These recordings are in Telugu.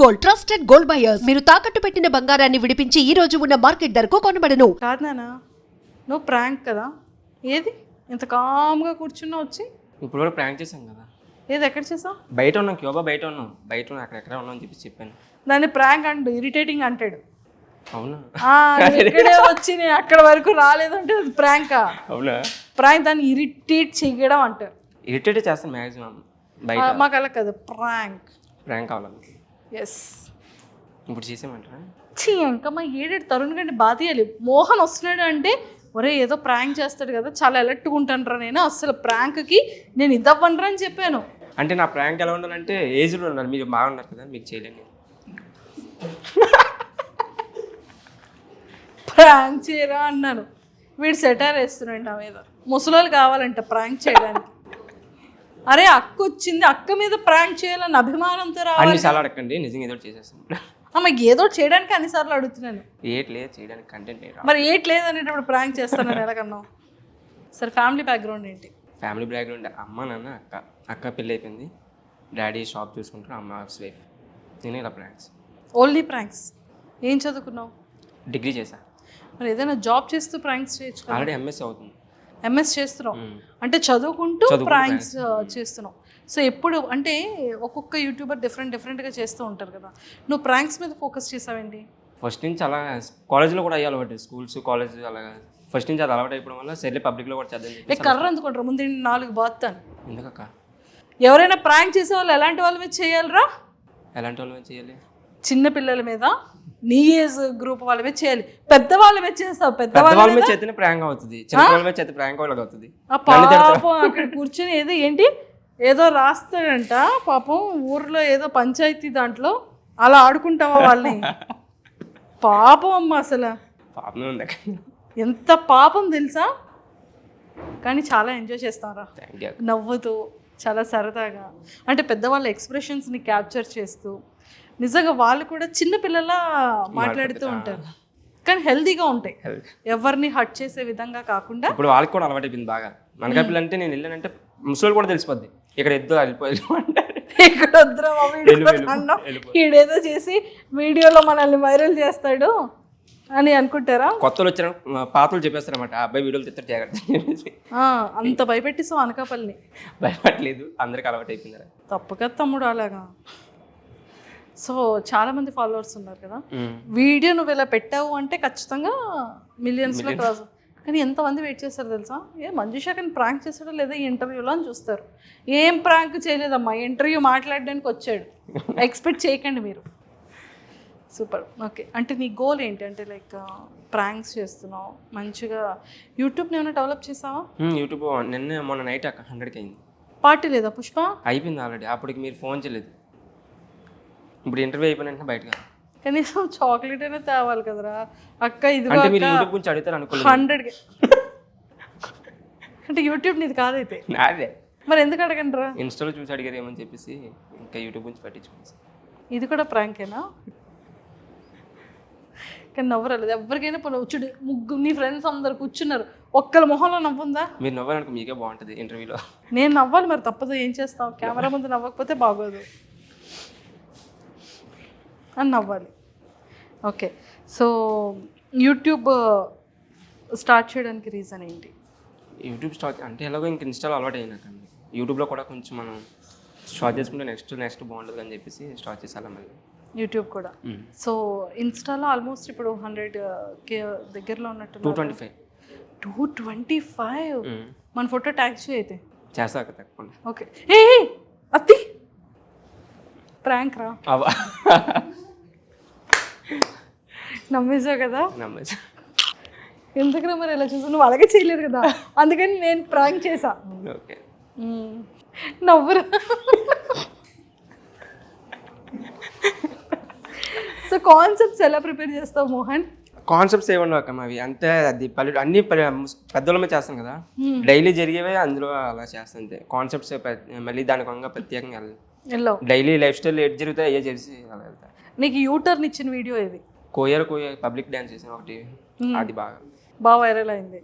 Gold, trusted gold buyers. మీరు తాకట్టు పెట్టిన బంగారాన్ని విడిపించి ఈ రోజు ఉన్న మార్కెట్ ధరకు కొనబడను. కాదు నాన్న, నువ్వు ప్రాంక్ కదా, ఏది ఇంత కామ్గా కూర్చున్నా వచ్చి ఇప్పుడు కూడా ప్రాంక్ చేశాం కదా. ఏది ఎక్కడ చేసావు? బయట ఉన్నాం, క్యూబా బయట ఉన్నాం, అక్కడెక్కడ ఉన్నాం అని చెప్పి చెప్పాను. దాన్ని ప్రాంక్ అంటూ ఇరిటేటింగ్ అంటాడు. అవునా? ఇక్కడే వచ్చి నేను అక్కడ వరకు రాలేదంటే ప్రాంకా? అవునా? ప్రాంక్ దాన్ని ఇరిటేట్ చేయడం అంటారు. ఇరిటేట్ చేస్తాను మ్యాక్సిమం బయట. మాకు అలా కదా, ప్రాంక్ కావాలని. ఎస్. ఇప్పుడు చేసామంటారా? ఇంకమ్మా ఏడేడు తరుణ్ గంటే బాధేయాలి. మోహన్ వస్తున్నాడు అంటే ఒరే ఏదో ప్రాంక్ చేస్తాడు కదా, చాలా అలర్ట్గా ఉంటానరా నేను, అసలు ప్రాంక్కి నేను ఇద్దవ్వనరా అని చెప్పాను. అంటే నా ప్రాంక్ ఎలా ఉండాలంటే ఏజ్లో ఉండాలి. మీరు బాగున్నారు కదా, మీకు చేయలేను. ప్రాంక్ చేయరా అన్నాను, వీడు సెటార్ వేస్తున్నాడు నా మీద. ముసలోళ్ళు కావాలంట ప్రాంక్ చేయడానికి. అరే అక్క వచ్చింది, అక్క మీద ప్రాంక్ చేయాలని అభిమానంతో రావాలి. అన్నిసార్లు అడగండి, నిజంగా ఏదో చేసేస్తాను. ఆమె ఏదో చేయడానికి అన్నిసార్లు అడుగుతున్నాను. ఏట్ లేదు చేయడానికి, కంటెంట్ లేదు. మరి ఏట్ లేదు అనేటప్పుడు ప్రాంక్ చేస్తాను ఎలాగన్నావు? సరే ఫ్యామిలీ బ్యాక్గ్రౌండ్ ఏంటి? ఫ్యామిలీ బ్యాక్గ్రౌండ్ అమ్మ నాన్న అక్క పెళ్ళి అయిపోయింది, డాడీ షాప్ చూసుకుంటారు, అమ్మ హౌస్ వైఫ్. నేను ఇలా ప్రాంక్స్, ఓన్లీ ప్రాంక్స్. ఏం చదువుకున్నావు? డిగ్రీ చేశా. మరి ఏదైనా జాబ్ చేస్తూ ప్రాంక్స్ చేయొచ్చు. ఆల్రెడీ ఎంఎస్ అవుతుంది. ఎంఎస్ చేస్తున్నావు అంటే చదువుకుంటూ ప్రాంక్స్ చేస్తున్నావు. సో ఎప్పుడు అంటే ఒక్కొక్క యూట్యూబర్ డిఫరెంట్గా చేస్తూ ఉంటారు కదా, నువ్వు ప్రాంక్స్ మీద ఫోకస్ చేసావేంటి? ఫస్ట్ నుంచి అలా కాలేజ్లో కూడా అయ్యి అలవాటు, స్కూల్స్ కాలేజ్ అలాగా ఫస్ట్ నుంచి అది అలవాటు అయిపోవడం వల్ల సరే పబ్లిక్లో కూడా చదివి. కర్ర అందుకుంటారు ముందు 4 బాత్తాను. ఎందుకక్క? ఎవరైనా ప్రాంక్ చేసే వాళ్ళు ఎలాంటి వాళ్ళ మీద చేయాలిరా? ఎలాంటి వాళ్ళ మీద చేయాలి? చిన్న పిల్లల మీద, నీ ఏజ్ గ్రూప్ వాళ్ళ మీద చేయాలి. పెద్దవాళ్ళ మీద చేస్తావు, పెద్దవాళ్ళ మీద చేతనే ప్రాంక్ అవుతుంది, చిన్న వాళ్ళ మీద చేత ప్రాంక్ వాళ్ళకి అవుతుంది. పాపం అక్కడ కూర్చొని ఏదో రాస్తాడంట పాపం, ఊర్లో ఏదో పంచాయతీ దాంట్లో అలా ఆడుకుంటావా వాళ్ళని? పాపం అమ్మ, అసలు పాపం ఉంది, ఎంత పాపం తెలుసా. కానీ చాలా ఎంజాయ్ చేస్తారా నవ్వుతూ, చాలా సరదాగా. అంటే పెద్దవాళ్ళ ఎక్స్ప్రెషన్స్ని క్యాప్చర్ చేస్తూ, నిజంగా వాళ్ళు కూడా చిన్న పిల్లలా మాట్లాడుతూ ఉంటారు, కానీ హెల్తీగా ఉంటాయి, ఎవరిని హట్ చేసే విధంగా కాకుండా. ఇప్పుడు వాళ్ళకి కూడా అలవాటు అయిపోయింది బాగా. మనకా పిల్ల అంటే నేను వెళ్ళానంటే ముసలి కూడా తెలిసిపోద్ది, ఇక్కడ ఎద్దు వెళ్ళిపోయి ఇక్కడ వద్దురా ఈడేదో చేసి వీడియోలో మనల్ని వైరల్ చేస్తాడు అని అనుకుంటారా? కొత్తలు వచ్చిన పాతలు చెప్పేస్తారన్నమాట, అబ్బాయి వీడియోలు తెస్తారు జాగ్రత్త. అంత భయపెట్టిస్తావు అనకాపల్లిని? భయపడలేదు, అందరికి అలవాటు అయిపోయింది. తప్పు కదా తమ్ముడు అలాగా. సో చాలా మంది ఫాలోవర్స్ ఉన్నారు కదా, వీడియో నువ్వు ఇలా పెట్టావు అంటే ఖచ్చితంగా మిలియన్స్లో క్రాస్. కానీ ఎంతమంది వెయిట్ చేస్తారు తెలుసా? మంజుషా కానీ ప్రాంక్ చేస్తాడో లేదా ఈ ఇంటర్వ్యూలో అని చూస్తారు. ఏం ప్రాంక్ చేయలేదమ్మా, ఇంటర్వ్యూ మాట్లాడడానికి వచ్చాడు, ఎక్స్పెక్ట్ చేయకండి మీరు. సూపర్. ఓకే, అంటే నీ గోల్ ఏంటి? అంటే లైక్ ప్రాంక్స్ చేస్తున్నావు మంచిగా, యూట్యూబ్ని ఏమైనా డెవలప్ చేసావా? యూట్యూబ్ మొన్న నైట్ 100K అయింది. పార్టీ లేదా పుష్ప? అయిపోయింది ఆల్రెడీ, అప్పటికి మీరు ఫోన్ చేయలేదు. ఇప్పుడు ఇంటర్వ్యూ అయిపోయిన బయటగా కనీసం చాక్లెట్ అయినా తేవాలి కదరా అక్క. ఇది అంటే మీరు యూట్యూబ్ గురించి అడుగుతారు అనుకోలేదు. 100K అంటే యూట్యూబ్ నీది కాదైతే? నాదే. మరి ఎందుకు అడగండి రా? ఇన్స్టాలో చూసి అడిగారు ఏమని చెప్పేసి ఇంకా యూట్యూబ్ గురించి పట్టించుకోండి. ఇది కూడా ప్రాంకేనా? కానీ నవ్వరాలేదు ఎవరికైనా. చూడు ముగ్గురు నీ ఫ్రెండ్స్ అందరు కూర్చున్నారు, ఒక్కళ్ళ మొహంలో నవ్వుందా? మీరు నవ్వాలనుకో మీకే బాగుంటుంది ఇంటర్వ్యూలో. నేను నవ్వాలి మరి, తప్పదు, ఏం చేస్తాం, కెమెరా ముందు నవ్వకపోతే బాగోదు అని నవ్వాలి. ఓకే, సో యూట్యూబ్ స్టార్ట్ చేయడానికి రీజన్ ఏంటి? యూట్యూబ్ స్టార్ట్ అంటే ఎలాగో ఇంక ఇన్స్టాలో అలవాటు అయినాకండి, యూట్యూబ్లో కూడా కొంచెం మనం స్టార్ట్ చేసుకుంటే నెక్స్ట్ బాగుంటుంది అని చెప్పేసి స్టార్ట్ చేసాలి మళ్ళీ యూట్యూబ్ కూడా. సో ఇన్స్టాలో ఆల్మోస్ట్ ఇప్పుడు 100K దగ్గరలో ఉన్నట్టు. 225 మన ఫోటో ట్యాగ్ చేయి అయితే. చేస్తా తప్పకుండా. ఓకే. ఏ అత్తి ప్రాంక్ రా, నమ్మేసావు కదా? నమ్మేసా. ఎందుకురా మరి ఎలా చూసా? నువ్వు అలాగే చేయలేదు కదా, అందుకని నేను ప్రాంక్ చేసా. ఓకే, నవ్వురా. సో కాన్సెప్ట్స్ ఎలా ప్రిపేర్ చేస్తావు మోహన్? కాన్సెప్ట్స్ ఏమన్నా అక్క అవి అంతే, అది అన్ని పెద్దల మీద చేస్తాం కదా, డైలీ జరిగేవే అందులో అలా చేస్తాం అంతే. కాన్సెప్ట్స్ మళ్ళీ దానికి ప్రత్యేకంగా డైలీ లైఫ్ స్టైల్ ఏది జరుగుతాయి అయ్యే చేసి అలా వెళ్తా. నీకు యూటర్న్ ఇచ్చిన వీడియో ఏది? కోయర్ పబ్లిక్ డాన్స్ చేసిన ఒకటి, అది బాగా వైరల్ అయింది.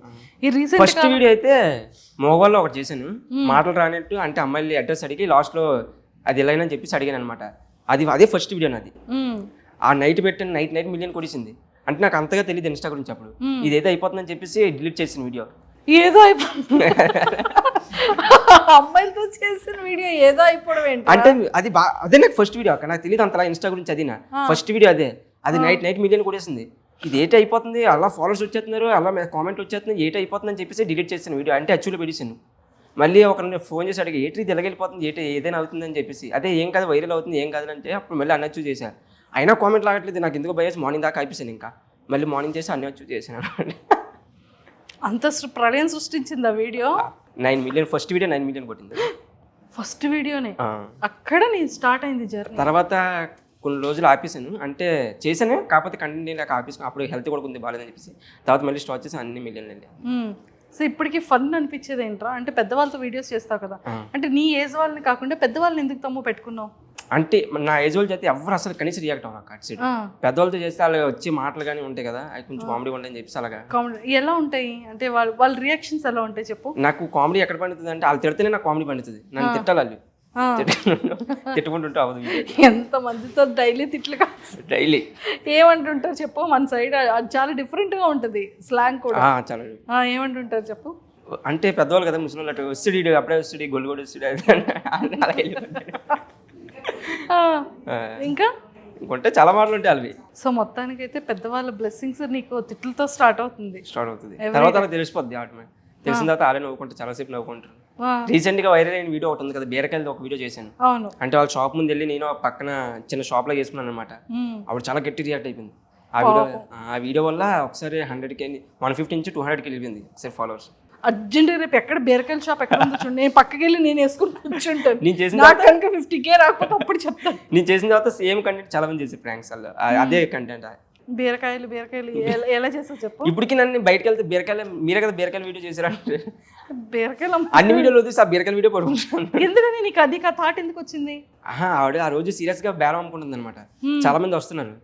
ఈ రీసెంట్ ఫస్ట్ వీడియో అయితే మోగవాళ్ళు ఒకటి చేశాను, మాటలు రానట్టు. అంటే అమ్మాయిలు అడ్రస్ అడిగి లాస్ట్లో అది ఎలాగైనా చెప్పేసి అడిగాను అనమాట. అదే ఫస్ట్ వీడియో నాది. మ్మ్. ఆ నైట్ పెట్టిన నైట్ మిలియన్ కొడిసింది. అంటే నాకు అంతగా తెలియదు ఇన్స్టా గురించి అప్పుడు. ఇదేదో అయిపోతుందని చెప్పేసి డిలీట్ చేసిన వీడియో. ఏదో అయిపోతుంది అమ్మాయిలతో చేసిన వీడియో ఏదో అయిపోవడం ఏంటి? అంటే అదే నాకు ఫస్ట్ వీడియో అక్కడ. నాకు తెలియదు అంతలా ఇన్స్టా గురించి. అది నా ఫస్ట్ వీడియో అదే. అది నైట్ మిలియన్ కొడేసింది. ఇది ఏటి అయిపోతుంది, అలా ఫాలోవర్స్ వచ్చేస్తున్నారు, అలా కామెంట్ వచ్చేస్తుంది, ఏటి అయిపోతుంది అని చెప్పేసి డిలీట్ చేసిన వీడియో. అంటే యాక్చువల్లీ పెట్టేసాను. మళ్ళీ ఒక ఫోన్ చేసి అడిగి ఏటి ఇది ఎలాగెళ్ళిపోతుంది, ఏదైనా అవుతుంది అని చెప్పేసి. అదే ఏం కాదు, వైరల్ అవుతుంది, ఏం కాదు అంటే అప్పుడు మళ్ళీ అన్నచ్చు చేశాను. అయినా కామెంట్ లాగట్లేదు. నాకు ఎందుకు భయం, మార్నింగ్ దాకా అయిపోయాను. ఇంకా మళ్ళీ మార్నింగ్ చేసి అన్నచ్చు చేశాను. అంత ప్రళయం సృష్టించింది ఆ video. 9 million first video 9 million కొట్టింది. ఫస్ట్ వీడియోనే అక్కడ నేను స్టార్ట్ అయింది జర్నీ. తర్వాత కొన్ని రోజులు ఆపేసాను. అంటే చేశాను, కాకపోతే కంటిన్యూ లేక ఆపేసాను. అప్పుడు హెల్త్ కూడా కొంచెం బాగాలేదని చెప్పేసి తర్వాత మళ్ళీ స్టార్ట్ చేసి అన్ని మిలియన్లు వెళ్ళి. సో ఇప్పటికీ ఫన్ అనిపించేది ఏంట్రా అంటే పెద్దవాళ్ళతో వీడియోస్ చేస్తావు కదా, అంటే నీ ఏజ్ వాళ్ళని కాకుండా పెద్దవాళ్ళని ఎందుకు తమ్ము పెట్టుకున్నావు? అంటే నా ఏజ్ వాళ్ళు చేస్తే ఎవరు అసలు కనీసం రియాక్ట్ అవ్వరు. అటు సైడ్ పెద్దవాళ్ళతో చేస్తే వాళ్ళు వచ్చి మాటలు కానీ ఉంటాయి కదా, అవి కొంచెం కామెడీ ఉంటాయని చెప్పేసి అలాగా. కామెడీ ఎలా ఉంటాయి అంటే వాళ్ళ రియాక్షన్స్ ఎలా ఉంటాయి చెప్పు? నాకు కామెడీ ఎక్కడ పండుతుంది అంటే వాళ్ళు తిడితేనే నాకు కామెడీ పండుతుంది. నన్ను తిట్టాలి వాళ్ళు, తిట్టుకుంటుంటే అవ్వదు. ఎంత మందితో డైలీ తిట్లు డైలీ ఏమంటుంటారు చెప్పు? మన సైడ్ చాలా డిఫరెంట్ గా ఉంటది స్లాంగ్ కూడా. చాలా ఏమంటుంటారు చెప్పు? అంటే పెద్దవాళ్ళు కదా ముస్లింలు, అటు వస్తుడి అప్పుడే వస్తుడి గొల్లుగొడి వస్తుడి అలా ఇంకా ఇంకొంటే చాలా మాటలు ఉంటాయి వాళ్ళవి. సో మొత్తానికి అయితే పెద్దవాళ్ళ బ్లెస్సింగ్స్ నీకు తిట్లతో స్టార్ట్ అవుతుంది. తర్వాత అలా తెలిసిపోద్ది. ఆటోమేటిక్ తెలిసిన తర్వాత ఆడే నవ్వుకుంటారు, చాలాసేపు నవ్వుకుంటారు. రీసెంట్ గా వైరల్ అయిన వీడియో ఒకటి ఉంది కదా, బీరకాయలతో ఒక వీడియో చేశాను. అవును. అంటే వాళ్ళ షాప్ ముందు వెళ్ళి నేను పక్కన చిన్న షాప్ లో వేసుకున్నాను అనమాట. అప్పుడు చాలా గట్టి రియాక్ట్ అయిపోయింది ఆ వీడియో వల్ల. ఒకసారి 100K 150 నుంచి 200K వెళ్ళిపోయింది ఒకసారి ఫాలోవర్స్. అర్జెంట్ రేపు ఎక్కడ బీరకాయల షాప్ ఎక్కడ ఉందో చూడండి, నేను పక్కకి వెళ్ళి నేను వేసుకుని కూర్చుంటాను. నేను చేసిన నాకు కనుక 50K రాకపోతే అప్పుడు చెప్తాను. నేను చేసిన తర్వాత సేమ్ కంటెంట్ చాలా మంది చేశారు ప్రాంక్స్ వల్ల. అదే కంటెంట్ బీరకాయలు ఎలా చేస్తావు చెప్పు? ఇప్పటికి నన్ను బయటకు వెళ్తే బీరకాయలు మీరే కదా బీరకాయల వీడియో చేశారంటే బీరకాయలు అన్ని వీడియోలు చూసి ఆ బీరకాయల వీడియో పడుకుంటాను. ఎందుకని నీకు అది థాట్ ఎందుకు వచ్చింది? ఆవిడ ఆ రోజు సీరియస్ గా బేరం అమ్ముకుంటుంది అనమాట. చాలా మంది వస్తున్నారు,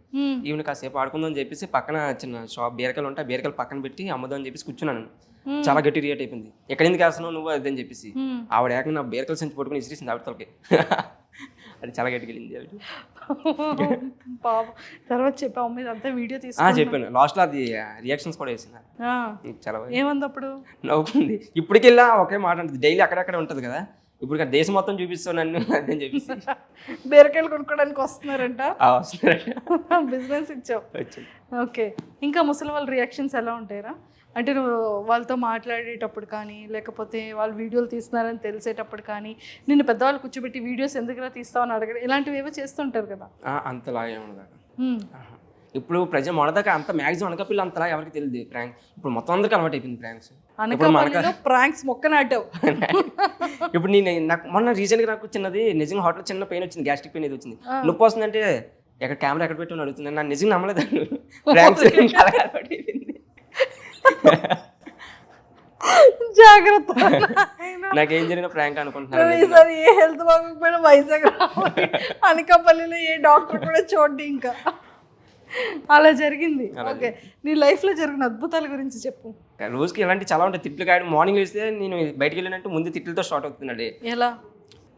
ఈవిడ కాసేపు ఆడుకుందాం అని చెప్పేసి పక్కన చిన్న షాప్ బీరకాయలు ఉంటాయి, బీరకాయలు పక్కన పెట్టి అమ్ముదాం అని చెప్పేసి కూర్చున్నాను. చాలా గట్టి రియాక్ట్ అయిపోయింది. ఎక్కడ ఎందుకు వేస్తున్నావు నువ్వు అది అని చెప్పేసి. ఆవిడ ఏకంగా నా బీరకాయలు సంచి పట్టుకుని ఇసిరేసింది ఆవిడ తలకి. అది చాలా గట్టికి వెళ్ళింది. తర్వాత చెప్పావు మీద అంతా వీడియో తీసుకుని చెప్పాను. లాస్ట్ లో అది రియాక్షన్స్ కూడా వేసింది. చాలా ఏమంది అప్పుడు? నవ్వుకుంది. ఇప్పటికెళ్ళా ఒకే మాట ఉంటుంది, డైలీ అక్కడక్కడ ఉంటుంది కదా, ఇప్పుడు దేశం మొత్తం చూపిస్తావు నన్ను అదని చెప్పేసి. బీరకాయలు కొనుక్కోవడానికి వస్తున్నారంట. వస్తున్నారంట. బిజినెస్ ఇచ్చావు. ఓకే. ఇంకా ముసలి వాళ్ళ రియాక్షన్స్ ఎలా ఉంటాయిరా? అంటే నువ్వు వాళ్ళతో మాట్లాడేటప్పుడు కానీ, లేకపోతే వాళ్ళు వీడియోలు తీస్తున్నారని తెలిసేటప్పుడు కానీ, నిన్ను పెద్దవాళ్ళు కూర్చోబెట్టి వీడియోస్ ఎందుకులా తీస్తావని అడగడం, ఇలాంటివి ఏవో చేస్తుంటారు కదా. అంతలాగే ఉండదాకా ఇప్పుడు ప్రజెంట్ మొదదాకా అంత మ్యాక్సిమం అనకాపల్లి అంతలా ఎవరికి తెలియదు ప్రాంక్. ఇప్పుడు మొత్తం అందరికి అలవాటు అయిపోయింది ప్రాంక్స్. ప్రాంక్స్ మొక్క నాటావు. ఇప్పుడు నాకు మొన్న రీసెంట్గా నాకు చిన్నది నిజంగా హోటల్ చిన్న పెయిన్ వచ్చింది, గ్యాస్ట్రిక్ పెయిన్ ఇది వచ్చింది. నొప్పి వస్తుందంటే ఎక్కడ కెమెరా ఎక్కడ పెట్టి అడుగుతుంది. నాకు నిజంగా నమ్మలేదు ప్రాంక్స్. జాగ్రత్త, నాకేం జరిగిన ప్రాంక్ అనుకుంటున్నాను. ఈసారి ఏ హెల్త్ బాగోకపోయినా వైజాగ్ అనకాపల్లిలో ఏ డాక్టర్ కూడా చూడండి. ఇంకా అలా జరిగింది. ఓకే, నీ లైఫ్ లో జరిగిన అద్భుతాల గురించి చెప్పు. రోజుకి ఇలాంటి చాలా ఉంటాయి. తిట్లు కాయడం మార్నింగ్ వేస్తే నేను బయటకు వెళ్ళినట్టు ముందు తిట్లతో స్టార్ట్ అవుతున్నాడు. ఎలా?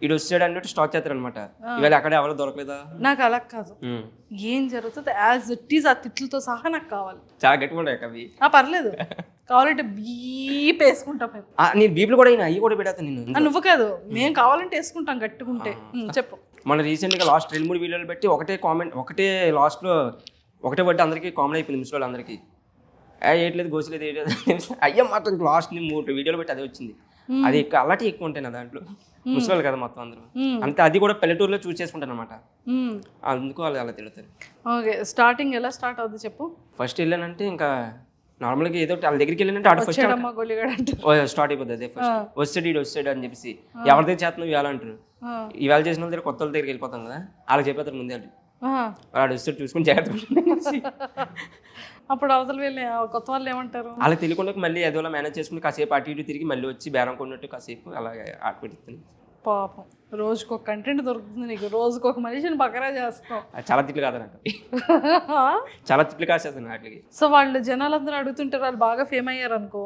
ఇటు వచ్చాడు అన్నట్టు స్టార్ట్ చేస్తారు అనమాట. ఇవాళ అక్కడే ఎవరో దొరకలేదా? నాకు అలా కాదు, ఏం జరుగుతుంది యాజ్ ఇట్ ఈస్ ఆ తిట్లతో సహా నాకు కావాలి. చాలా గట్టిగా ఉంటాయి అవి. పర్లేదు, కావాలంటే బీప్ వేసుకుంటాం మేము. నేను బీపులు కూడా అయినా అవి కూడా పెడతాను నేను. నువ్వు కాదు, మేము కావాలంటే వేసుకుంటాం గట్టుకుంటే. చెప్పు. మన రీసెంట్గా లాస్ట్ 2-3 వీడియోలు పెట్టి ఒకటే కామెంట్, ఒకటే లాస్ట్లో ఒకటే పట్టి అందరికీ కామన్ అయిపోయింది ముసలి అందరికీ. ఏట్లేదు గోసలేదు ఏట్లేదు అయ్యా మాత్రం లాస్ట్ 3 వీడియోలు పెట్టి అదే వచ్చింది. అది అలాంటి ఎక్కువ ఉంటాయి నా దాంట్లో. ముసలి కదా మొత్తం అందరూ అంతే. అది కూడా పల్లెటూరులో చూస్ చేసుకుంటాను అనమాట, అందుకు వాళ్ళు అలా తిడతారు. ఓకే, స్టార్టింగ్ ఎలా స్టార్ట్ అవుతుంది చెప్పు. ఫస్ట్ వెళ్ళానంటే ఇంకా నార్మల్గా ఏదో వాళ్ళ దగ్గరికి వెళ్ళినంటే ఆడ ఫస్ట్ స్టార్ట్ అయిపోతుంది. అదే ఫస్ట్ వస్తాడు అని చెప్పేసి ఎవరి దగ్గర చేస్తున్నావు ఇవాళ అంటారు. ఇవాళ చేసిన వాళ్ళ దగ్గర కొత్త వాళ్ళ దగ్గరికి వెళ్ళిపోతాం కదా, వాళ్ళకి చెప్పేస్తారు ముందే అంటే వాడు వస్తాడు చూసుకుని జాగ్రత్త. అప్పుడు అవతల వెళ్ళి కొత్త వాళ్ళు ఏమంటారు? అలా తెలియకుండా మళ్ళీ ఏదోలా మేనేజ్ చేసుకుని కాసేపు అటు ఇటు తిరిగి మళ్ళీ వచ్చి బేరం కొన్నట్టు కాసేపు అలాగే ఆటపెడుతుంది. పాపం, రోజుకు ఒక కంటెంట్ దొరుకుతుంది నీకు, రోజుకు ఒక మనిషిని బకరా చేస్తావు. చాలా తిట్లు కాదు నాకు, చాలా తిట్లు కాసేస్తాను వాటికి. సో వాళ్ళు జనాలందరూ అడుగుతుంటారు, వాళ్ళు బాగా ఫేమ్ అయ్యారు అనుకో,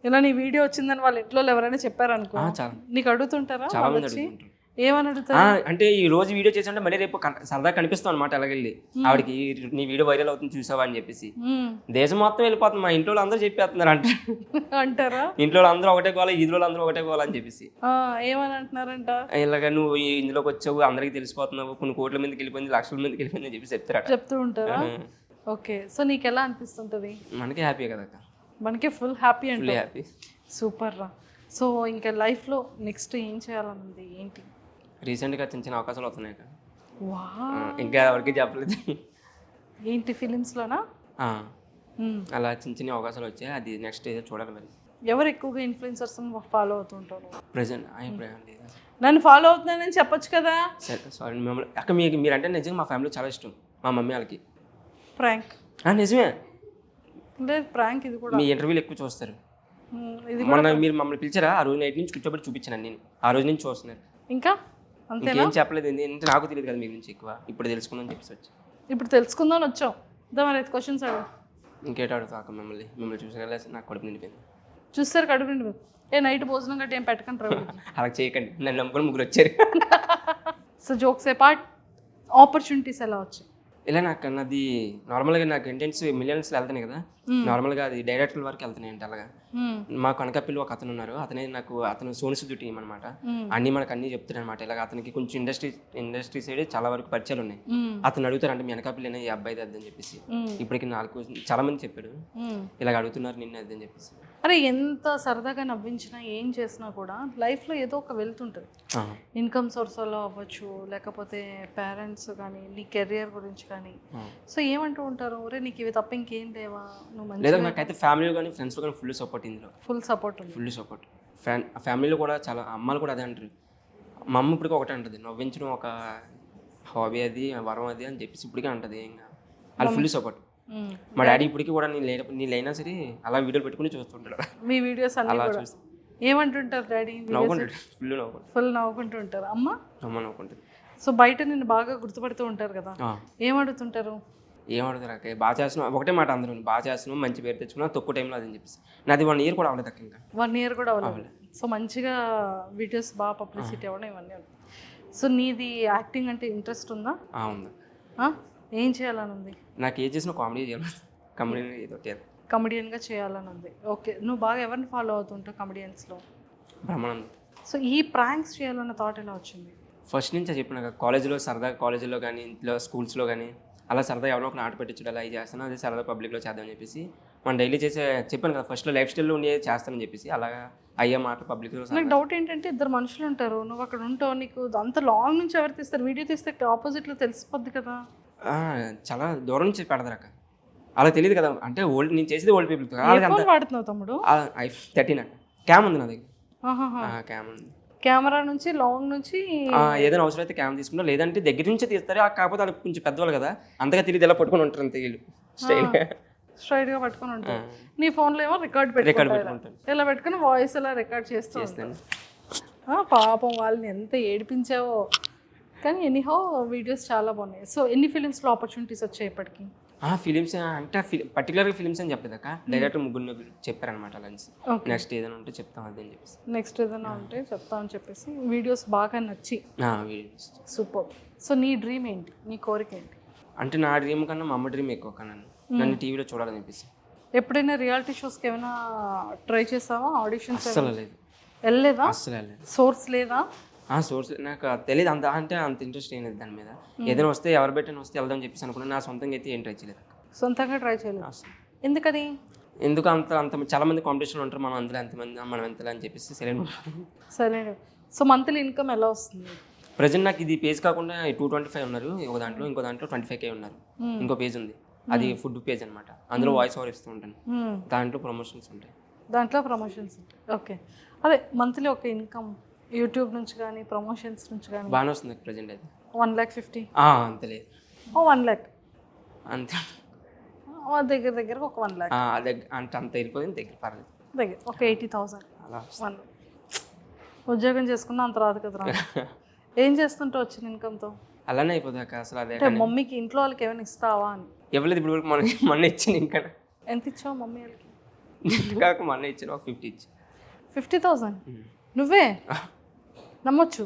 ఇలా నీ వీడియో వచ్చిందని వాళ్ళ ఇంట్లో ఎవరైనా చెప్పారనుకో, నీకు అడుగుతుంటారా? చాలా మంది అడుగుతుంటారు. ఏమని అడుగుతా? అంటే ఈ రోజు వీడియో చేసామంటే మళ్ళీ రేపు సరదా కనిపిస్తాం అనమాట అలాగెళ్ళి ఆవిడకి నీ వీడియో వైరల్ అవుతుంది చూసావా అని చెప్పేసి. దేశం మొత్తం వెళ్ళిపోతుంది, మా ఇంట్లో అందరూ చెప్పేస్తున్నారు అంటారా? ఇంట్లో అందరూ ఒకటే గోల, ఈదులో అందరూ ఒకటే గోల అని చెప్పేసి. ఏమని అంటున్నారంట? ఇలాగ నువ్వు ఇందులోకి వచ్చావు, అందరికి తెలిసిపోతున్నావు, కొన్ని కోట్ల మందికి వెళ్ళిపోయింది, లక్షల మందికి వెళ్ళిపోయింది అని చెప్పి చెప్తూ ఉంటారా? ఓకే, సో నీకు ఎలా అనిపిస్తుంటది? మనకి హ్యాపీ కదా, మనకి ఫుల్ హ్యాపీ అంటే. Full happy. సూపర్ రా. సో ఇంకా లైఫ్లో నెక్స్ట్ ఏం చేయాలనుంది ఏంటి? రీసెంట్గా చిన్న చిన్న అవకాశాలు వస్తున్నాయి కదా. వా, ఇంకా ఎవరికి చెప్పలేదు. ఏంటి ఫిలిమ్స్లోనా? అలా చిన్న చిన్న అవకాశాలు వచ్చాయి, అది నెక్స్ట్ ఏదో చూడాలి. మరి ఎవరు ఎక్కువగా ఇన్ఫ్లుయెన్సర్స్ ఫాలో అవుతుంటారు? ప్రెసెంట్ అభిప్రాయం లేదు. నన్ను ఫాలో అవుతున్నానని చెప్పొచ్చు కదా. సారీ మిమ్మల్ని అక్క, మీరంటే నిజంగా మా ఫ్యామిలీ చాలా ఇష్టం, మా మమ్మీ వాళ్ళకి. ప్రాంక్? నిజమే. లేదు ప్రాంక్ ఇది కూడా. మీ ఇంటర్వ్యూలు ఎక్కువ చూస్తారు. ఇది మొన్న మీరు మమ్మల్ని పిలిచారా, ఆ రోజు నైట్ నుంచి కూర్చోబెట్టి చూపించాను నేను, ఆ రోజు నుంచి చూస్తున్నారు. ఇంకా అంతేనా? ఇంకేం చెప్పలేదు, ఎందుకంటే నాకు తెలియదు కదా మీ గురించి ఎక్కువ, ఇప్పుడు తెలుసుకుందాం చెప్పేసి వచ్చి. ఇప్పుడు తెలుసుకుందాం వచ్చాం. మరి క్వశ్చన్స్ అడుగు. ఇంకేట అడుగుతాక మిమ్మల్ని చూసారా, నాకు కడుపు నిండిపోయింది. చూస్తారు కడుపు నిండి. నైట్ భోజనం గట్ట ఏం పెట్టకండి రా. అలా చేయకండి, నన్ను నమ్ముకొని ముగ్గురు వచ్చారు. సో జోక్స్ ఏ పార్ట్, ఆపర్చునిటీస్ ఎలా వచ్చాయి? ఇలా నాకు అన్నది నార్మల్గా నాకు ఇంటెన్స్ మిలియన్స్లో వెళ్తాయి కదా, నార్మల్గా అది డైరెక్టర్ వరకు వెళ్తున్నాయి అంటే. అలాగా మా కనకపిల్లి ఒక అతను ఉన్నారు, అతను సోను సూద్ టీం అనమాట. అన్ని మనకు అన్ని చెప్తారు అనమాట. ఇలాగ అతనికి కొంచెం ఇండస్ట్రీ సైడ్ చాలా వరకు పరిచయాలు ఉన్నాయి. అతను అడుగుతారు అంటే మీ వెనకపిల్లి ఈ అబ్బాయిది అద్దని చెప్పేసి. ఇప్పటికి చాలా మంది చెప్పాడు, ఇలాగ అడుగుతున్నారు నిన్న అద్దని చెప్పేసి. అరే ఎంత సరదాగా నవ్వించినా ఏం చేసినా కూడా లైఫ్లో ఏదో ఒక వెళ్తుంటుంది. ఇన్కమ్ సోర్స్లో అవ్వచ్చు, లేకపోతే పేరెంట్స్ కానీ, నీ కెరియర్ గురించి కానీ. సో ఏమంటూ ఉంటారు, ఒరే నీకు ఇవి తప్ప ఇంకేం లేవా, నువ్వు లేదా నాకైతే ఫ్యామిలీ కానీ ఫ్రెండ్స్ కానీ ఫుల్ సపోర్ట్ ఇందులో. ఫుల్ సపోర్ట్ ఉంది. Full support. ఫ్యామిలీలో కూడా చాలా, అమ్మాలు కూడా అదే అంటారు. మా అమ్మ ఇప్పటికీ ఒకటే అంటుంది, నవ్వించడం ఒక హాబీ, అది వరం అది అని చెప్పేసి ఇప్పటికే అంటుంది. ఇంకా అది ఫుల్ సపోర్ట్. మా డాడీ ఇప్పటికీ కూడా నీ లేనా సరే అలా వీడియోలు పెట్టుకుని చూస్తుంటాడు. మీ వీడియోస్ అలా చూసి ఏమంటుంటారు డాడీ? నవ్వుకుంటాడు, ఫుల్ నవ్వుకుంటూ ఉంటారు. అమ్మ నవ్వుకుంటుంది. సో బయట నిన్ను బాగా గుర్తుపడుతూ ఉంటారు కదా, ఏమడుగుతుంటారు? ఏమడుగుతారు అక్క, బాగా చేస్తున్నావు ఒకటే మాట అందరూ, బాగా చేస్తున్నావు, మంచి పేరు తెచ్చుకున్నావు, తక్కువ టైంలో అదని చెప్పేసి. నాది 1 year కూడా అవ్వలేదు అక్క. ఇంకా 1 year కూడా అవ్వలేదు. సో మంచిగా వీడియోస్ బాగా పబ్లిసిటీ అవ్వడం ఇవన్నీ. సో నీది యాక్టింగ్ అంటే ఇంట్రెస్ట్ ఉందా? ఉంది. ఏం చేయాలని ఉంది? నాకు ఏం చేసిన కామెడీ చేయాలి, కమెడియన్గా చేయాలని ఉంది. ఓకే, నువ్వు బాగా ఎవరిని ఫాలో అవుతుంటావు కమెడియన్స్లో? బ్రహ్మానందం. సో ఈ ప్రాంక్స్ చేయాలన్న థాట్ ఎలా వచ్చింది? ఫస్ట్ నుంచి చెప్పిన కాలేజీలో సరదా, కాలేజీలో కానీ ఇంట్లో స్కూల్స్లో కానీ అలా సరదా ఎవరో ఒక ఆట పెట్టించడం అలా చేస్తాను, అదే సరదా పబ్లిక్లో చేద్దామని చెప్పేసి. మనం డైలీ చెప్పాను కదా ఫస్ట్లో లైఫ్ స్టైల్లో ఉండేది చేస్తానని చెప్పేసి. అలాగా అయ్యే మాట పబ్లిక్లో. నాకు డౌట్ ఏంటంటే, ఇద్దరు మనుషులు ఉంటారు, నువ్వు అక్కడ ఉంటావు, నీకు అంత లాంగ్ నుంచి ఎవరు తీస్తారు? వీడియో తీస్తే ఆపోజిట్లో తెలిసిపోద్ది కదా. చాలా దూరం నుంచి పెడతారు అక్క, అలా తెలియదు కదా. అంటే నేను చేసేది ఓల్డ్ పీపుల్తో. వాడుతున్నావు తమ్ముడు? 13 అక్క. క్యామ్ ఉంది నా దగ్గర. క్యామ్ ఉంది. కెమెరా నుంచి లాంగ్ నుంచి ఏదైనా అవసరం అయితే క్యామ్ తీసుకుంటా, లేదంటే దగ్గర నుంచి తీస్తారు. కాకపోతే వాళ్ళకి కొంచెం పెద్దవాళ్ళు కదా, అంతగా తెలియదు, ఎలా పట్టుకొని ఉంటారు అంతే. వీళ్ళు స్ట్రైట్ గా పట్టుకొని ఉంటారు. నీ ఫోన్లో ఏమో రికార్డ్ పెట్టుకుంటారు, ఇలా పెట్టుకుని వాయిస్ ఎలా రికార్డ్ చేస్తాను. పాపం వాళ్ళని ఎంత ఏడిపించావో. కానీ ఎనీహౌ వీడియోస్ చాలా బాగున్నాయి. సో ఎన్ని ఫిలిమ్స్లో ఆపర్చునిటీస్ వచ్చాయి ఇప్పటికి? ఫిలిమ్స్ అంటే పర్టికులర్గా ఫిలిమ్స్ అని చెప్పలేదు అక్క, డైరెక్ట్ ముగ్గురు చెప్పారనమాట. నెక్స్ట్ ఏదైనా ఉంటే చెప్తాం అది అని చెప్పేసి. నెక్స్ట్ ఏదైనా ఉంటే చెప్తామని చెప్పేసి వీడియోస్ బాగా నచ్చి. Videos super. సో నీ డ్రీమ్ ఏంటి, నీ కోరిక ఏంటి? అంటే నా డ్రీమ్ కన్నా మా అమ్మ డ్రీమ్ ఎక్కువ కన్నా, నన్ను టీవీలో చూడాలనిపిస్తుంది. ఎప్పుడైనా రియాలిటీ షోస్కి ఏమైనా ట్రై చేసావా? ఆడిషన్స్ అస్సలు లేదు. వెళ్ళలేదా? అస్సలు వెళ్ళలేదు. సోర్స్ లేదా? సోర్స్ నాకు తెలియదు అంత ఇంట్రెస్ట్ ఏం లేదు దాని మీద. ఏదైనా వస్తే ఎవరు పెట్టిన వస్తే వెళ్దాం చెప్పేసి అనుకున్నాను. నా సొంతంగా అయితే ఏం ట్రై చేయలేదు. సొంతంగా ట్రై చేయలేదు అసలు? ఎందుకని? ఎందుకు అంత చాలా మంది కాంపిటీషన్ ఉంటారు, మనం అందులో ఎంతమంది మనం ఎంతలా అని చెప్పేసి సరే. సో మంత్లీ ఇన్కమ్ ఎలా వస్తుంది? ప్రజెంట్ నాకు ఇది పేజ్ కాకుండా 225 ఉన్నారు ఒక దాంట్లో, ఇంకో దాంట్లో 25K ఉన్నారు. ఇంకో పేజ్ ఉంది, అది ఫుడ్ పేజ్ అనమాట. అందులో వాయిస్ ఓవర్ ఇస్తూ ఉంటాను. దాంట్లో ప్రమోషన్స్ ఉంటాయి. ఓకే. అదే మంత్లీ ఒక ఇన్కమ్ యూట్యూబ్ నుంచి కానీ ప్రమోషన్స్ నుంచి కానీ బాగానే వస్తుంది ప్రజెంట్ అయితే. 1,50,000 అంత లేదు. 1 lakh అంతే. దగ్గర ఒక 1 lakh అంటే అంత వెళ్ళిపోయింది దగ్గర, పర్లేదు దగ్గర ఒక 80,000 అలా. ఉద్యోగం చేసుకున్నా అంత రాదు కదా. ఏం చేస్తుంటే వచ్చిన ఇన్కమ్తో అలానే అయిపోతుంది అక్క అసలు. అదే మమ్మీకి ఇంట్లో వాళ్ళకి ఏమైనా ఇస్తావా అని? ఇవ్వలేదు ఇప్పుడు వరకు. మొన్న ఇచ్చింది. ఇంకా ఎంత ఇచ్చావు మమ్మీ వాళ్ళకి? కాక మొన్న ఇచ్చాను 50 ఇచ్చి. 50,000 నువ్వే నమ్మొచ్చు?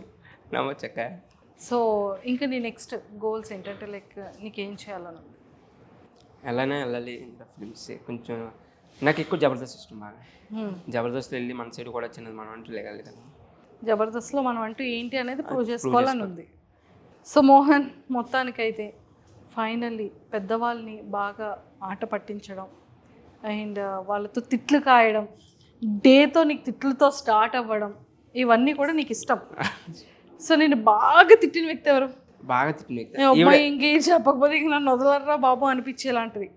నమ్మొచ్చక్క. సో ఇంకా నీ నెక్స్ట్ గోల్స్ ఏంటంటే లైక్ నీకేం చేయాలని ఉంది? ఎలానే వెళ్ళాలి ఇంకా ఫిల్మ్స్ కొంచెం నాకు ఎక్కువ జబర్దస్త్ ఇష్టం బాగా. జబర్దస్త్ వెళ్ళి మన సైడ్ కూడా చిన్నది మనం అంటూ లేగాలి కదా. జబర్దస్త్లో మనం అంటూ ఏంటి అనేది ప్రూవ్ చేసుకోవాలని ఉంది. సో మోహన్, మొత్తానికైతే ఫైనల్లీ పెద్దవాళ్ళని బాగా ఆట పట్టించడం అండ్ వాళ్ళతో తిట్లు కాయడం, డేతో నీకు తిట్లతో స్టార్ట్ అవ్వడం, ఇవన్నీ కూడా నీకు ఇష్టం. సో నేను బాగా తిట్టిన వ్యక్తి ఎవరు? బాగా తిట్టిన వ్యక్తి. అబ్బాయి ఇంకేం చెప్పకపోతే ఇంక నన్ను వదలరా బాబు అనిపించేలాంటివి.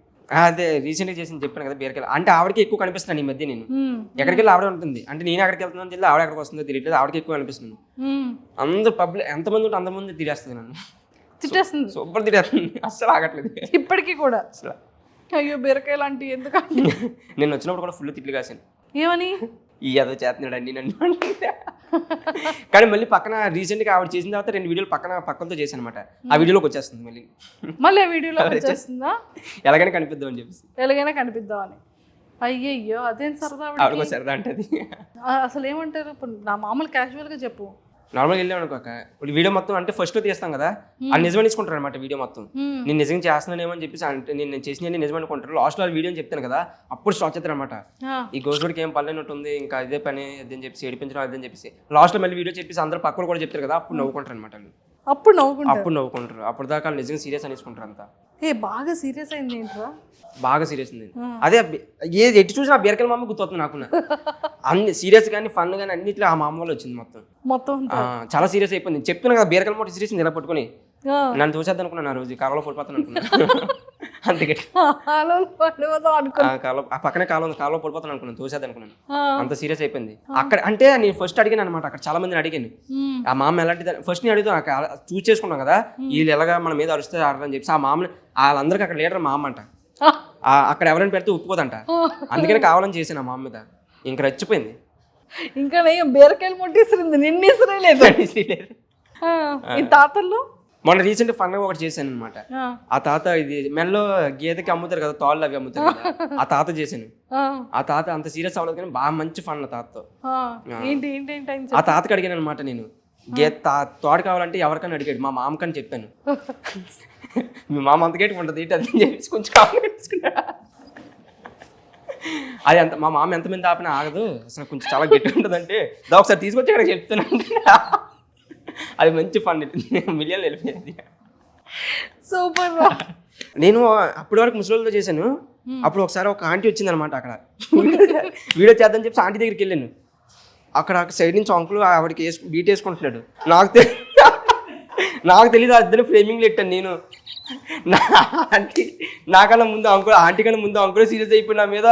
అదే రీసెంట్గా చేసి చెప్పాను కదా బీరకాయలు, అంటే ఆవిడకి ఎక్కువ కనిపిస్తున్నాను ఈ మధ్య. నేను ఎక్కడికి వెళ్ళి ఆవిడ ఉంటుంది, అంటే నేను ఎక్కడికి వెళ్తున్నాను తెలియదు, ఆవిడ ఎక్కడికి వస్తుందో తెలియట్లేదు, ఆవిడకి ఎక్కువ కనిపిస్తున్నాను. అందరు పబ్లిక్ ఎంతమంది ఉంటే అంతమంది తిరేస్తుంది నన్ను, తిట్టేస్తుంది, సూపర్ తిట్టేస్తుంది, అస్సలు ఆగట్లేదు ఇప్పటికీ కూడా. అసలు అయ్యో బీరకాయ లాంటి ఎందుకంటే నేను వచ్చినప్పుడు కూడా ఫుల్ తిట్లు కాసాను. ఏమని? ఈ ఏదో చేస్తున్నాడు అన్ని నన్ను. కానీ మళ్ళీ పక్కన రీసెంట్గా ఆవిడ చేసిన తర్వాత 2 వీడియోలు పక్కలతో చేశాను అనమాట. ఆ వీడియోలోకి వచ్చేస్తుంది మళ్ళీ ఆ వీడియోలో వచ్చేస్తుందా? ఎలాగైనా కనిపిద్దాం అని చెప్పేసి. ఎలాగైనా కనిపిద్దామని. అయ్యయ్యో అదేం సరదా? ఆవిడకి సరదా అంటది. అసలు ఏమంటారు ఇప్పుడు? నా మామూలు క్యాజువల్గా చెప్పు. నార్మల్గా వెళ్ళాం అనుకోక ఇప్పుడు వీడియో మొత్తం అంటే ఫస్ట్ తీస్తాం కదా, అది నిజమని తీసుకుంటారు అనమాట. వీడియో మొత్తం నేను నిజంగా చేస్తున్నానేమో అని చెప్పేసి, అంటే నేను చేసిన నిజం అనుకుంటారు. లాస్ట్ లో వీడియో చెప్తాను కదా, అప్పుడు స్టార్ట్ చేస్తారు అనమాట. ఈ గోసుడికి ఏం పర్లేనట్టు ఉంది, ఇంకా ఇదే పని అదని చెప్పేసి ఏడిపించడం అదని చెప్పేసి లాస్ట్ లో మళ్ళీ వీడియో చెప్పేసి అందరూ పక్కన కూడా చెప్తారు కదా, అప్పుడు నవ్వుకుంటారు అనమాట. అప్పుడు నవ్వుకుంటారు. అప్పుడు దాకా నిజంగా సీరియస్ అనేసుకుంటారు అంతా. బాగా సీరియస్ అయింది ఏంట్రా? బాగా సీరియస్ ఉంది. అదే ఏది ఎట్టి చూసినా బీరకాయల మామ గుర్తొస్తుంది నాకు. అన్ని సీరియస్ కానీ ఫన్ కానీ అన్నిట్లో ఆ మామ వల్ల వచ్చింది మొత్తం. చాలా సీరియస్ అయిపోయింది. చెప్తున్నా కదా బీరకాయల మాట సీరియస్ నిల పట్టుకుని నన్ను చూసేద్దాం అనుకున్నాను. ఆ రోజు కాలంలో పడిపోతాను అనుకున్నాను. అందుకే ఆ పక్కనే కాలంలో పడిపోతాను అనుకున్నాను, చూసేద్దాం అనుకున్నాను. అంత సీరియస్ అయిపోయింది అక్కడ. అంటే నేను ఫస్ట్ అడిగాను అనమాట, అక్కడ చాలా మందిని అడిగాను ఆ మామ ఎలాంటిది. ఫస్ట్ నేను అడుగుతాను, చూస్ చేసుకున్నాం కదా వీళ్ళు ఎలాగా మన మీద అరుస్తే ఆడదని చెప్పేసి. ఆ మామని వాళ్ళందరికీ అక్కడ లీడర్ మా అమ్మ అంట. అక్కడ ఎవరైనా పెడితే ఒప్పుకోదంట, అందుకని కావాలని చేశాను ఆ మామ మీద. ఇంక రచ్చిపోయింది. ఇంకా బీరకాయలు ముట్టేసింది, నిన్నేసరేలేదు. ఈ తాతల్లో మొన్న రీసెంట్ ఫండ్ ఒకటి చేశాను అనమాట. ఆ తాత ఇది మెల్లో గేదెకి అమ్ముతారు కదా, తాళ్ళు అవి అమ్ముతారు కదా, ఆ తాత చేశాను. ఆ తాత అంత సీరియస్ అవ్వలేదు కానీ బాగా మంచి ఫండ్ ఆ తాతతో. ఆ తాతకి అడిగాను అనమాట నేను, తోట కావాలంటే ఎవరికైనా అడిగాడు. మా మామకని చెప్పాను. మీ మామ అంత గేట్ ఉంటుంది ఏంటి అని చెప్పేసి కొంచెం కావాలి తీసుకున్నా. అది అంత మా మామ ఎంతమంది ఆపినా ఆగదు అసలు, కొంచెం చాలా గట్టి ఉంటుంది. అంటే ఒకసారి తీసుకొచ్చి అక్కడ చెప్తానంటే అది మంచి ఫండ్, మిలియన్లు వెళ్ళిపోయింది. సూపర్. నేను అప్పటి వరకు ముసలితో చేశాను. అప్పుడు ఒకసారి ఒక ఆంటీ వచ్చింది అనమాట అక్కడ, వీడియో చేద్దామని చెప్పి ఆంటీ దగ్గరికి వెళ్ళాను. అక్కడ సైడ్ నుంచి అంకులు ఆవిడకి బీట్ వేసుకుంటున్నాడు. నాకు తెలియదు, అద్దరు ఫ్రేమింగ్ పెట్టాను నేను. నాకన్నా ముందు అంకుల్, ఆంటీ కన్నా ముందు అంకుల్ సీరియస్ అయిపోయిన నా మీద,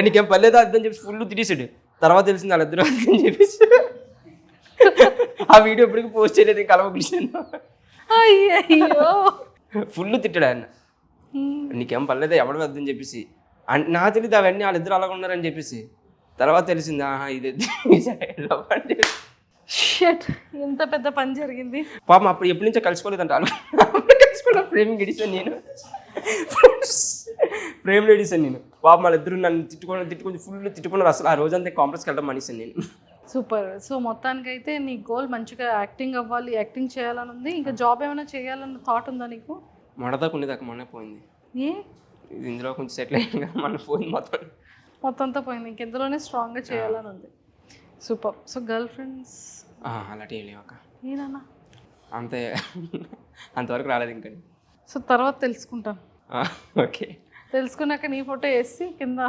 నీకేం పర్లేదు అద్దని చెప్పి ఫుల్ తిట్టేసాడు. తర్వాత తెలిసింది వాళ్ళిద్దరు అని చెప్పేసి. ఆ వీడియో ఇప్పటికి పోస్ట్ చేయలేదు, కలవకూర్చాను. ఫుల్ తిట్టాడు ఆయన, నీకేం పర్లేదు ఎవడు వద్దని చెప్పేసి. నాకు తెలియదు అవన్నీ వాళ్ళిద్దరు అలాగ ఉన్నారని చెప్పేసి. తర్వాత తెలిసింది ఇది ఎంత పెద్ద పని జరిగింది. పాపం అప్పుడు ఎప్పటి నుంచో కలిసిపోలేదంట. కలిసిపోయినా ఫ్రేమింగ్ ఎడిసాను నేను, ఫ్రేమ్లో ఎడిసాను నేను. పాపం వాళ్ళిద్దరు నన్ను తిట్టుకొని ఫుల్ తిట్టుకున్నారు. అసలు ఆ రోజంతా కాంప్లెక్స్కి వెళ్ళడం మనిషిని నేను. సూపర్. సో మొత్తానికైతే నీ గోల్ మంచిగా యాక్టింగ్ అవ్వాలి, యాక్టింగ్ చేయాలని ఉంది. ఇంకా జాబ్ ఏమైనా చేయాలన్న థాట్ ఉందా నీకు? మొన్నదాకా ఉండేదాకా మొన్న పోయింది. ఇందులో కొంచెం సెటిల్ అయ్యింది కదా, మొన్న పోయింది మొత్తంతో పోయింది. ఇంకెందులోనే స్ట్రాంగ్గా చేయాలని ఉంది. సూపర్. సో గర్ల్ ఫ్రెండ్స్ అలాంటి ఏం లేవు. ఏనా అంతే, అంతవరకు రాలేదు ఇంకా. సో తర్వాత తెలుసుకుంటాను. ఓకే, తెలుసుకున్నాక నీ ఫోటో వేసి కింద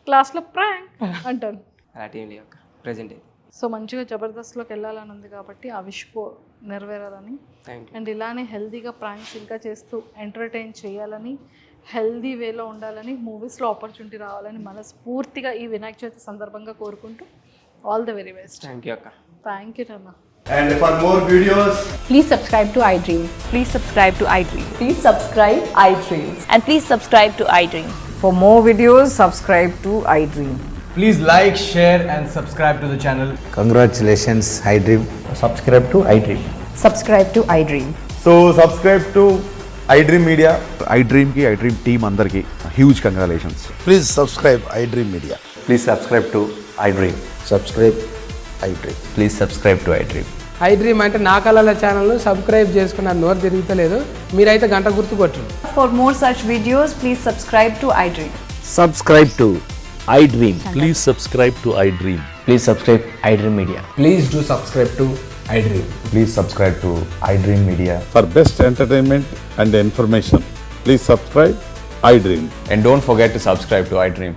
క్లాస్లో ప్రాంక్ అంటాను. అలాంటి ఏం లేవు ప్రజెంట్ అయితే. సో మంచిగా జబర్దస్త్లోకి వెళ్ళాలని ఉంది కాబట్టి ఆ విష్ నెరవేరాలని, అండ్ ఇలానే హెల్దీగా ప్రాంక్స్ ఇంకా చేస్తూ ఎంటర్టైన్ చేయాలని, హెల్దీ వేలో ఉండాలని, మూవీస్లో ఆపర్చునిటీ రావాలని మనస్ఫూర్తిగా ఈ వినాయక చవితి సందర్భంగా కోరుకుంటూ all the very best. Thank you అక్క. థ్యాంక్ యూ నాన్న. And for more videos, please subscribe to iDream. Please subscribe to iDream. Please subscribe iDream. And please subscribe to iDream. For more videos, subscribe to iDream. please like, share and subscribe to the channel. Congratulations, iDream. Subscribe to iDream. Subscribe to iDream. So subscribe to iDream Media. iDream ki iDream team andarki huge congratulations. Please subscribe iDream Media. Please subscribe to iDream. Subscribe iDream. Please subscribe to iDream. I dream అంటే నా కళల ఛానల్ను సబ్స్క్రైబ్ చేసుకున్న నోరు తిరుగుతలేదు. మీరైతే గంట గుర్తు కొట్టండి. For more such videos, please subscribe to iDream. Subscribe to iDream. Please subscribe to iDream. Please subscribe iDream Media. Please do subscribe to iDream. Please subscribe to iDream Media. For best entertainment and information, please subscribe iDream. And don't forget to subscribe to iDream.